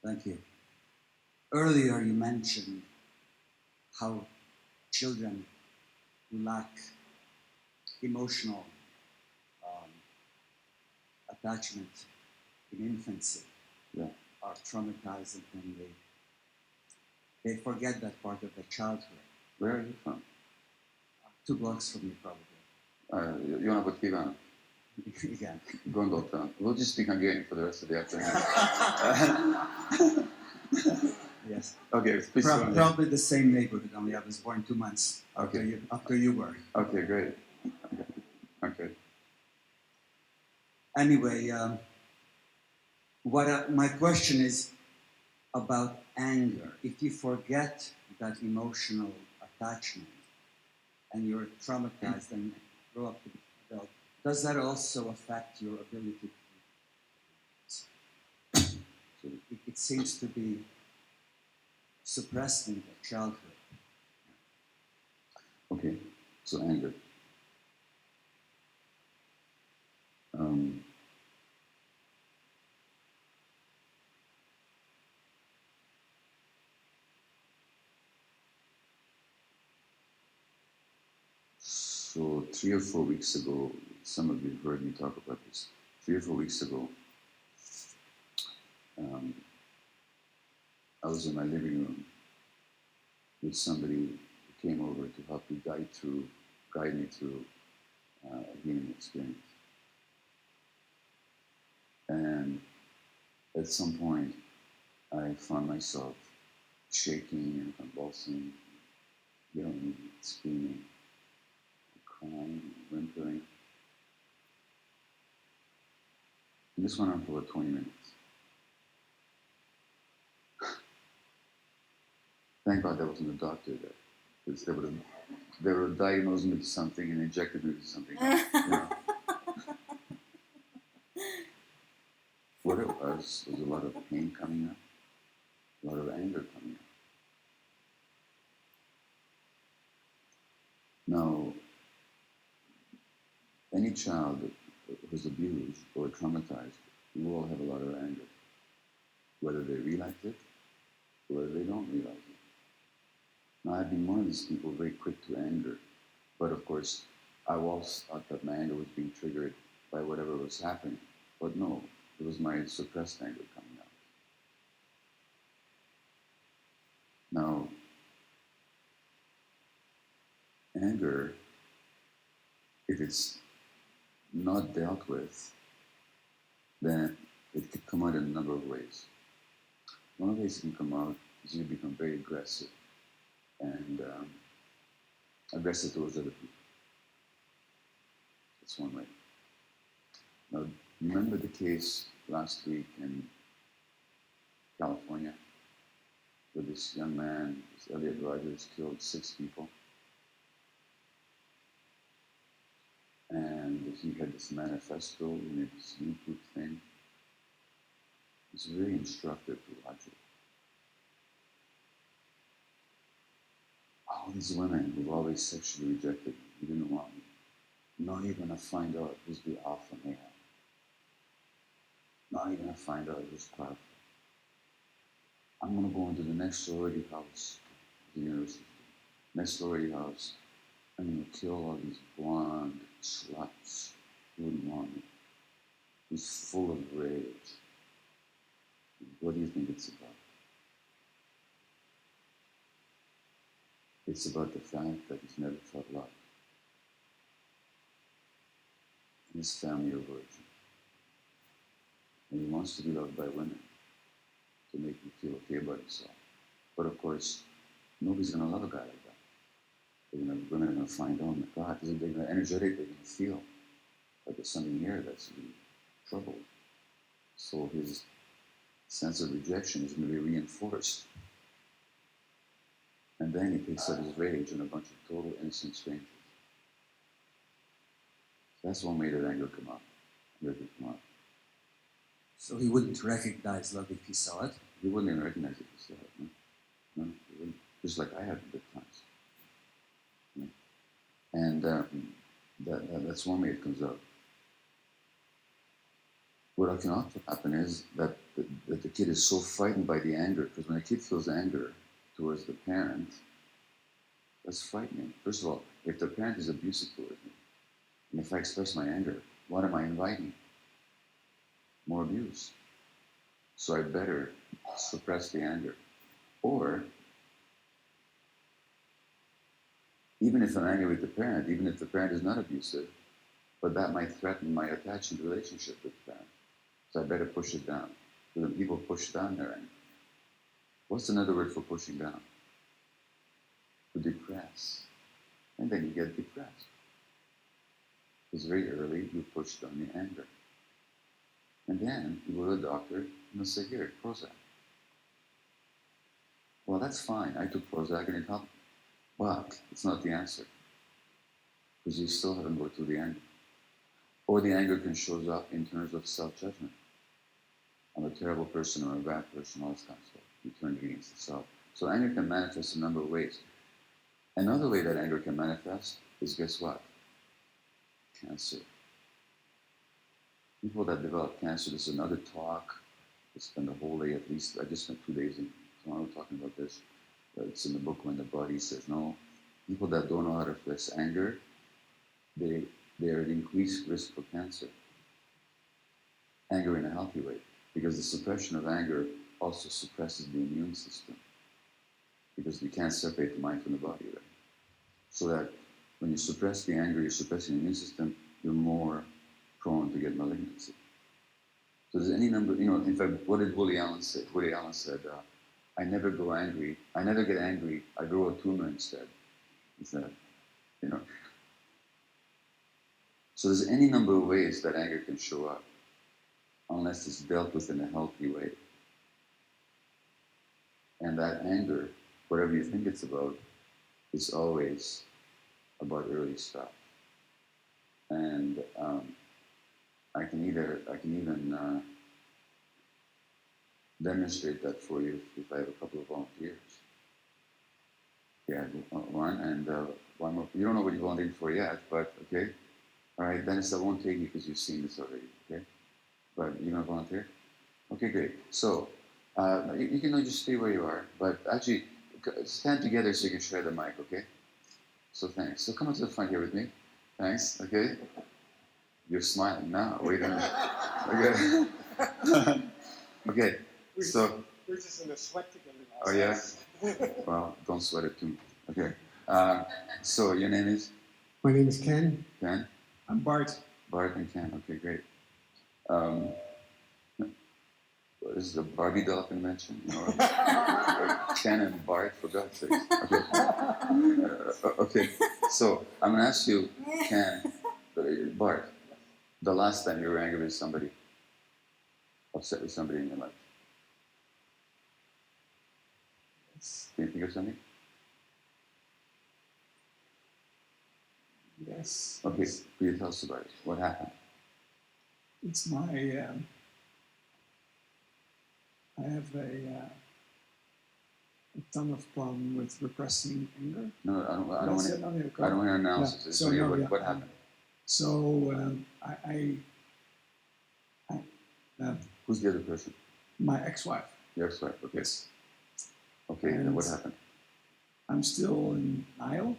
Thank you. Earlier you mentioned how children who lack emotional um, attachment in infancy are traumatized and they forget that part of their childhood. Where are you from? 2 blocks from you, probably. Io non potevo. Again. Gondolta. We'll just speak Hungarian for the rest of the afternoon. Yes. Okay, please probably the same neighborhood, only I was born 2 months after you were. Okay, great. Okay. Anyway, my question is about anger. If you forget that emotional attachment and you're traumatized and grow up to be adult, does that also affect your ability to it seems to be suppressed in your childhood. Okay, so anger. So 3 or 4 weeks ago, some of you heard me talk about this. 3 or 4 weeks ago, I was in my living room with somebody who came over to help me guide me through a healing experience. And at some point, I found myself shaking and convulsing, yelling, screaming, crying, whimpering. And this went on for about 20 minutes. Thank God there wasn't a doctor there, because they would have diagnosed me with something and injected me with something else. You know? What it was a lot of pain coming up, a lot of anger coming up. Now, any child who's abused or traumatized will all have a lot of anger, whether they realize it or whether they don't realize it. Now, I've been one of these people very quick to anger, but of course, I always thought that my anger was being triggered by whatever was happening. But no, it was my suppressed anger coming out. Now, anger, if it's not dealt with, then it could come out in a number of ways. One of the ways it can come out is you become very aggressive and aggressive towards other people. That's one way. Now, remember the case last week in California where this young man, this Elliot Rogers, killed 6 people? And he had this manifesto, he made this YouTube thing. It's very instructive to watch it. All these women who've always sexually rejected me, who didn't want me, now you're going to find out who's the alpha male. Now you're going to find out who's powerful. I'm going to go into the next sorority house, the university. Next sorority house, I'm going to kill all these blonde sluts who wouldn't want me, who's full of rage. What do you think it's about? It's about the fact that he's never felt love. His family are virgin. And he wants to be loved by women to make him feel okay about himself. But of course, nobody's going to love a guy like that. Women are going to find, oh my God, they're going to energetic, they're going to feel like there's something here that's really troubled. So his sense of rejection is going to be reinforced. And then he takes out his rage on a bunch of total innocent strangers. That's one way that anger come out. So he wouldn't recognize love if he saw it? He wouldn't even recognize it if he saw it. No, he wouldn't. Just like I have at good times. No? And that's one way it comes out. What can also happen is that that the kid is so frightened by the anger, because when a kid feels anger towards the parent, that's frightening. First of all, if the parent is abusive towards me, and if I express my anger, what am I inviting? More abuse. So I better suppress the anger. Or, even if I'm angry with the parent, even if the parent is not abusive, but that might threaten my attachment relationship with the parent. So I better push it down. So when people push down their anger, what's another word for pushing down? To depress. And then you get depressed. Because very early you push down the anger. And then you go to the doctor and they'll say, here, Prozac. Well, that's fine. I took Prozac and it helped. But it's not the answer. Because you still haven't worked through the anger. Or the anger can show up in terms of self-judgment. I'm a terrible person, or a bad person, all this kind of stuff. You turn against itself. So anger can manifest a number of ways. Another way that anger can manifest is, guess what? Cancer. People that develop cancer, this is another talk. I spend a whole day at least. I just spent 2 days in Toronto talking about this. It's in the book When the Body Says No. People that don't know how to face anger, they're at increased risk for cancer. Anger in a healthy way. Because the suppression of anger also suppresses the immune system. Because you can't separate the mind from the body, right? So that when you suppress the anger, you're suppressing the immune system, you're more prone to get malignancy. So there's any number, in fact, what did Woody Allen say? Woody Allen said, I never get angry, I grow a tumor instead. He said, you know. So there's any number of ways that anger can show up, unless it's dealt with in a healthy way. And that anger, whatever you think it's about, is always about early stuff. And I can even demonstrate that for you if I have a couple of volunteers. Yeah, one and one more. You don't know what you're volunteering for yet, but okay. All right, Dennis, I won't take you because you've seen this already, okay? But you're going to volunteer? Okay, great. So you can just stay where you are, but actually stand together so you can share the mic, okay? So thanks. So come up to the front here with me. Thanks, okay? You're smiling now. Wait a minute. Okay. Okay. So. We're just in a sweat together now. Oh, yeah? Well, don't sweat it too. Okay. So your name is? My name is Ken. Ken? I'm Bart. Bart and Ken. Okay, great. This is a Barbie doll convention, or Ken and Bart, for God's sake. Okay. Okay. So I'm gonna ask you, Ken, Bart, the last time you were angry with somebody, upset with somebody in your life. Can you think of something? Yes. Okay, will you tell us about it? What happened? It's my. I have a ton of problem with repressing anger. No, I don't want to. I don't want an analysis. Yeah. So what happened? So Who's the other person? my ex-wife. Your ex-wife. Okay. Yes. Okay. And what happened? I'm still in denial.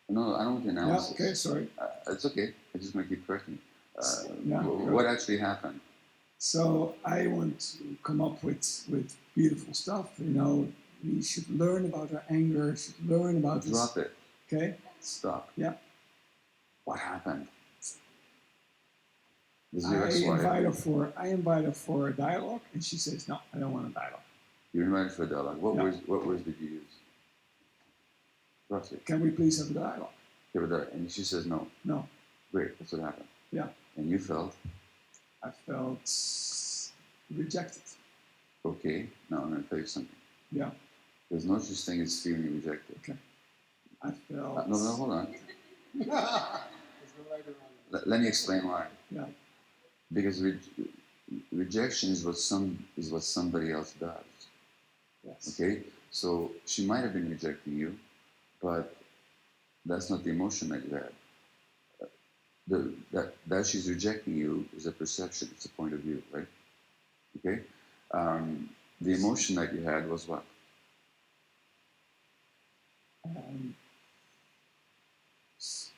No, I don't want the analysis. Yeah, okay, sorry. It's okay. I just want to keep correcting. Yeah, what actually happened? So I want to come up with beautiful stuff. We should learn about our anger. Should learn about this. Drop it. Okay. Stop. Yeah. What happened? This is I your ex-wife. invite her for a dialogue, and she says, "No, I don't want a dialogue." You invited for a dialogue. What words did you use? Roughly. Can we please have a dialogue? And she says no. No. Great. That's what happened. Yeah. And you felt? I felt rejected. Okay. Now I'm going to tell you something. Yeah. There's no such thing as feeling rejected. Okay. I felt. No, hold on. Let me explain why. Yeah. Because rejection is what somebody else does. Yes. Okay. So she might have been rejecting you, but that's not the emotion that you had. That she's rejecting you is a perception. It's a point of view, right? Okay. The emotion that you had was what?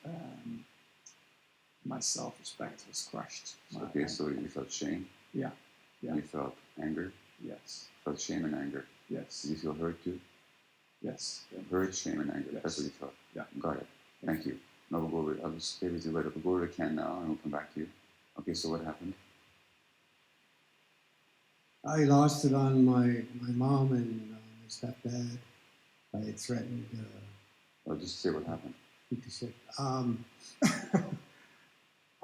Um, my self-respect was crushed. Okay, so you felt shame. Yeah. Yeah. You felt anger. Yes. Felt shame and anger. Yes. Did you feel hurt too? Yes. Yeah. Hurt, shame, and anger. Yes. That's what you felt. Yeah. Got it. Thank you. Now we'll go over. I'll just stay with you later. We'll go over to Ken now, and we'll come back to you. Okay, so what happened? I lost it on my mom and my stepdad. I had threatened I'll just say what happened. beat the shit. I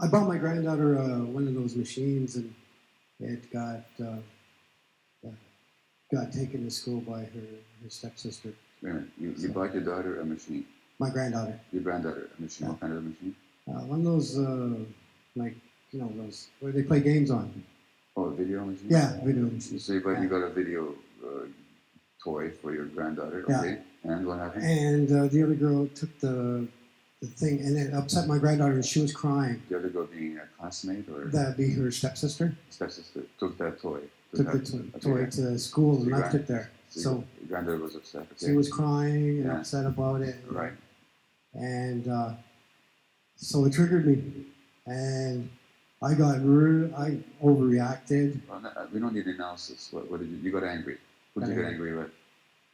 bought my granddaughter one of those machines, and it got taken to school by her stepsister. Wait a minute. You bought your daughter a machine. My granddaughter. Your granddaughter a machine. What kind of a machine? One of those like those where they play games on. Oh, a video machine? Yeah, video machine. So you got a video toy for your granddaughter, okay? Yeah. And what happened? And the other girl took the thing, and it upset my granddaughter, and she was crying. The other girl being a classmate or That'd be her stepsister. stepsister took that toy. Took the toy to school and your left it there. So your granddaughter was upset. Okay. She was crying and Yeah. upset about it. Right. And so it triggered me, and I overreacted. Well, we don't need analysis. What did you got angry? Who did you get angry with?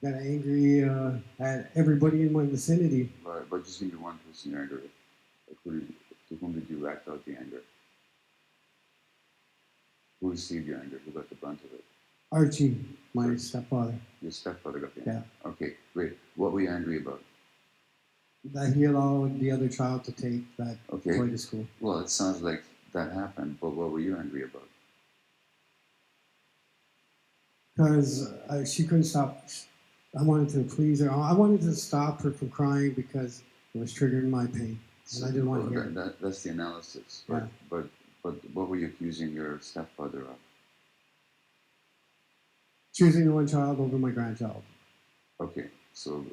Got angry at everybody in my vicinity. But just give me one person you're angry with. Like to whom did you act out the anger? Who received your anger? Who got the brunt of it? Archie, my stepfather. Your stepfather got the anger. Yeah. Okay, great. What were you angry about? That he allowed the other child to take that toy to school. Well, it sounds like that happened, but what were you angry about? Because she couldn't stop. I wanted to please her. I wanted to stop her from crying because it was triggering my pain, and I didn't want to hear it. That's the analysis. But, Yeah. but what were you accusing your stepfather of? Choosing one child over my grandchild. Okay, so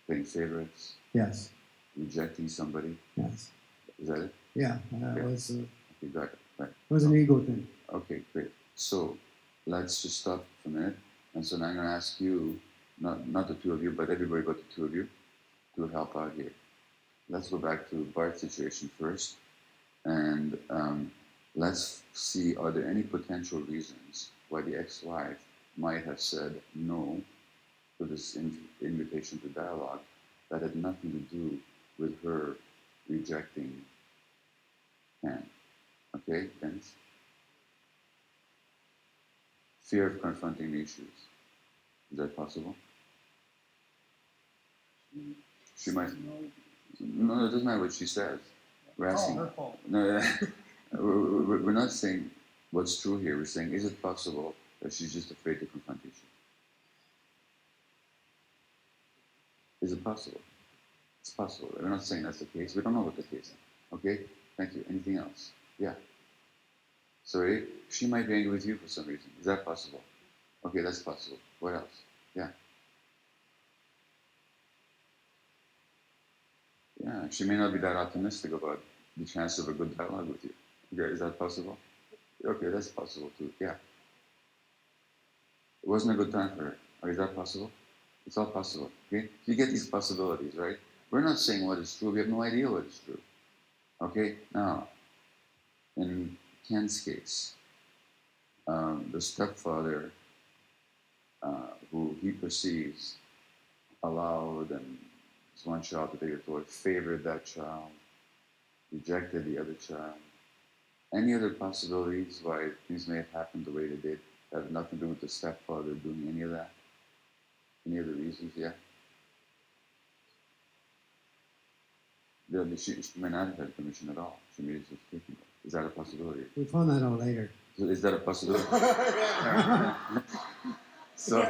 playing favorites, Yes. rejecting somebody. Yes. Is that it? Yeah. Okay. It Okay, got it. Right. was an ego thing. Okay, great. So let's just stop for a minute. And so now I'm going to ask you, not the two of you, but everybody but the two of you, to help out here. Let's go back to Bart's situation first. And let's see, are there any potential reasons why the ex-wife might have said no to this invitation to dialogue that had nothing to do with her rejecting Ken? Okay, Dennis? Fear of confronting the issues. Is that possible? She might. No, it doesn't matter what she says. We're asking. Her fault. No, we're not saying what's true here. We're saying, is it possible that she's just afraid to confront the issue? Is it possible? It's possible. We're not saying that's the case. We don't know what the case is. Okay? Thank you. Anything else? Yeah. Sorry, she might be angry with you for some reason. Is that possible? Okay, that's possible. What else? Yeah. Yeah, she may not be that optimistic about the chance of a good dialogue with you. Okay, is that possible? Okay, that's possible too. Yeah. It wasn't a good time for her. Or is that possible? It's all possible. Okay? You get these possibilities, right? We're not saying what is true. We have no idea what is true. Okay? Now, in Ken's case, the stepfather, who he perceives allowed and his one child to take a toy, favored that child, rejected the other child. Any other possibilities why things may have happened the way they did that have nothing to do with the stepfather doing any of that? Any other reasons? Yeah. She may not have had permission at all. She may have just taken it. Is that a possibility? We found that out later. Is that a possibility? So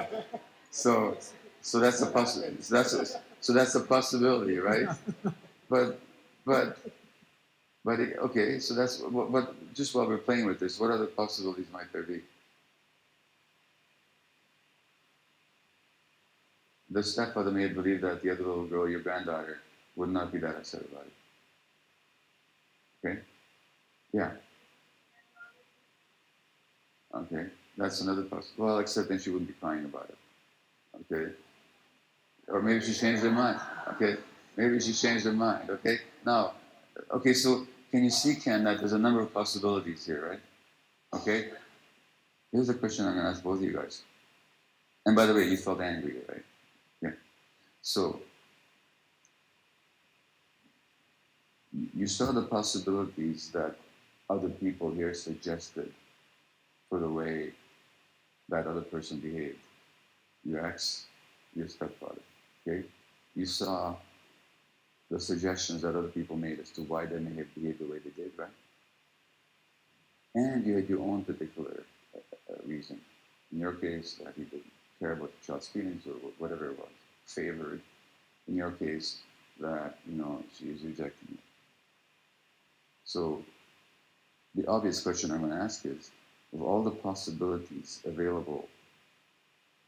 that's a possibility. So that's a possibility, right? But okay. So that's what. Just while we're playing with this, what other possibilities might there be? The stepfather may believe that the other little girl, your granddaughter, would not be that upset about it. Okay? Yeah. Okay. That's another possibility. Well, except then she wouldn't be crying about it. Okay? Or maybe she changed her mind. Okay? Maybe she changed her mind. Okay? Now, okay, so can you see, Ken, that there's a number of possibilities here, right? Okay? Here's a question I'm going to ask both of you guys. And by the way, you felt angry, right? Yeah. So, you saw the possibilities that other people here suggested for the way that other person behaved. Your ex, your stepfather. Okay? You saw the suggestions that other people made as to why they may have behaved the way they did, right? And you had your own particular reason. In your case, that he didn't care about the child's feelings or whatever it was, favored. In your case, that, she is rejecting you. So the obvious question I'm going to ask is, of all the possibilities available,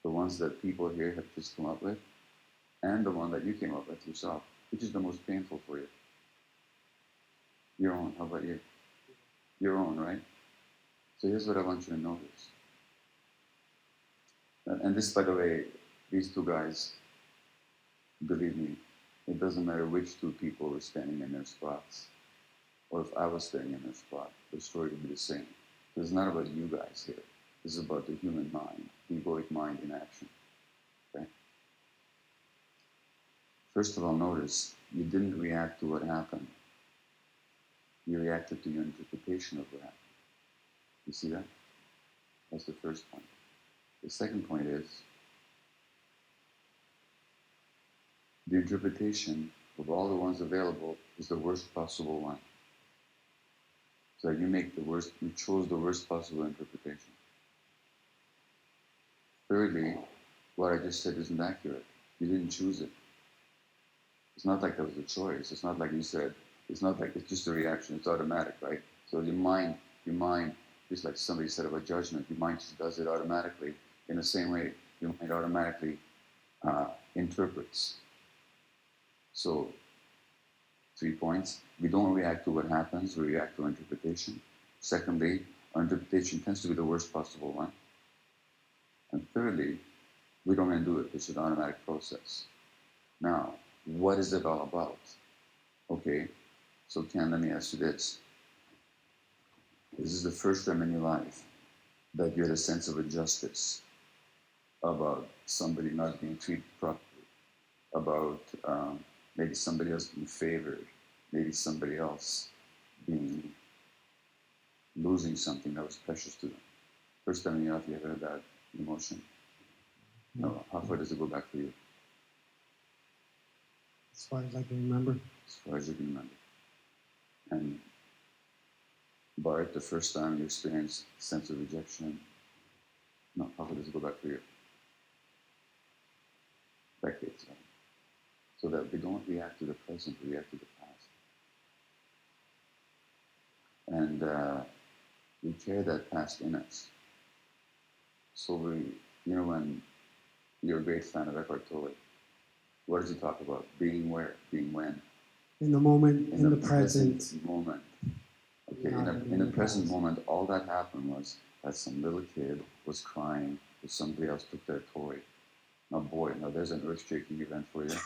the ones that people here have just come up with, and the one that you came up with yourself, which is the most painful for you? Your own. How about you? Your own, right? So here's what I want you to notice. And this, by the way, these two guys, believe me, it doesn't matter which two people were standing in their spots, or if I was standing in their spot, the story would be the same. This is not about you guys here. This is about the human mind, the egoic mind in action. Okay? First of all, notice you didn't react to what happened. You reacted to your interpretation of what happened. You see that? That's the first point. The second point is the interpretation of all the ones available is the worst possible one. So you chose the worst possible interpretation. Thirdly, what I just said isn't accurate. You didn't choose it. It's not like that was a choice. It's not like you said, it's not like it's just a reaction, it's automatic, right? So your mind, just like somebody said about judgment, your mind just does it automatically. In the same way, your mind automatically interprets. So, 3 points. We don't react to what happens, we react to interpretation. Secondly, our interpretation tends to be the worst possible one. And thirdly, we don't undo it. It's an automatic process. Now, what is it all about? Okay, so Ken, let me ask you this. This is the first time in your life that you had a sense of injustice about somebody not being treated properly, about maybe somebody else being favored, maybe somebody else being losing something that was precious to them. First time in your life you ever had that emotion? No. How far does it go back for you? As far as I can remember. As far as you can remember. And Bart, the first time you experienced a sense of rejection, no, how far does it go back for you? Decades, right? So that we don't react to the present, we react to the past. And we carry that past in us. So when you're a great fan of Eckhart Tolle, what does he talk about? Being where? Being when? In the moment, in the present moment. Okay, in the present moment, all that happened was that some little kid was crying because somebody else took their toy. Now, boy, there's an earth-shaking event for you.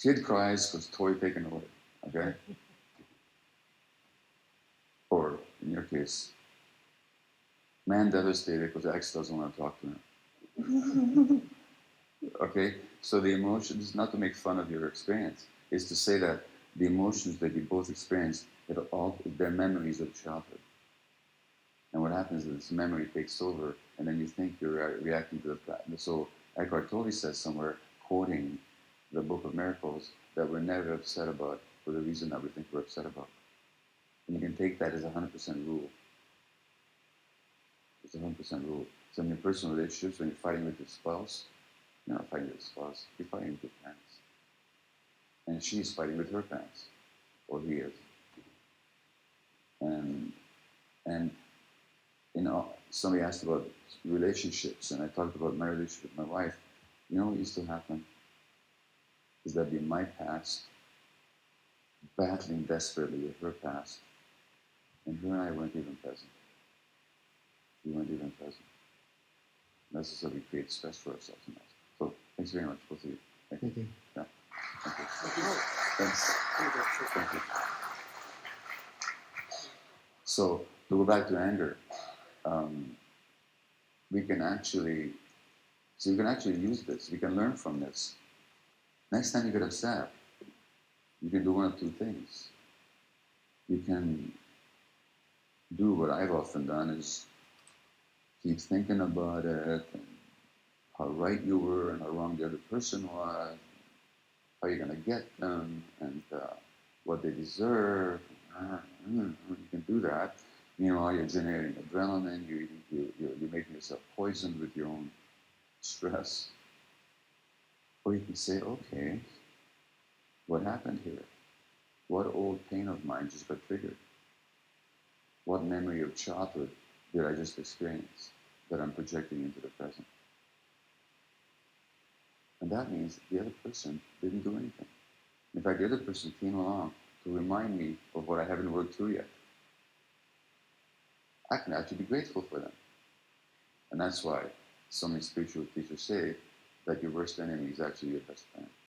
Kid cries because toy taken away, okay? Or, in your case, man devastated because ex doesn't want to talk to him. Okay? So the emotions, not to make fun of your experience, is to say that the emotions that you both experienced, they're memories of childhood. And what happens is this memory takes over, and then you think you're reacting to the past. So Eckhart Tolle says somewhere, quoting the Book of Miracles, that we're never upset about for the reason that we think we're upset about. And you can take that as a 100% rule. It's a 100% rule. So in your personal relationships, when you're fighting with your spouse, you're not fighting with your spouse, you're fighting with your parents. And she's fighting with her parents, or he is. And somebody asked about relationships, and I talked about my relationship with my wife. You know what used to happen? Is that in my past, battling desperately with her past, and her and I weren't even present. we weren't even present. That's just how we create stress for ourselves in that. So thanks very much, both of you. Thank you. Thank you. Yeah. Thank you. Thanks. Thank you. So to go back to anger, we can actually, so you can actually use this. We can learn from this. Next time you get upset, you can do one of two things. You can do what I've often done is keep thinking about it and how right you were and how wrong the other person was, how you're going to get them and what they deserve. You can do that. Meanwhile, you're generating adrenaline, you're making yourself poisoned with your own stress. Or you can say, okay, what happened here? What old pain of mine just got triggered? What memory of childhood did I just experience that I'm projecting into the present? And that means the other person didn't do anything. In fact, the other person came along to remind me of what I haven't worked through yet. I can actually be grateful for them. And that's why so many spiritual teachers say that your worst enemy is actually your best friend.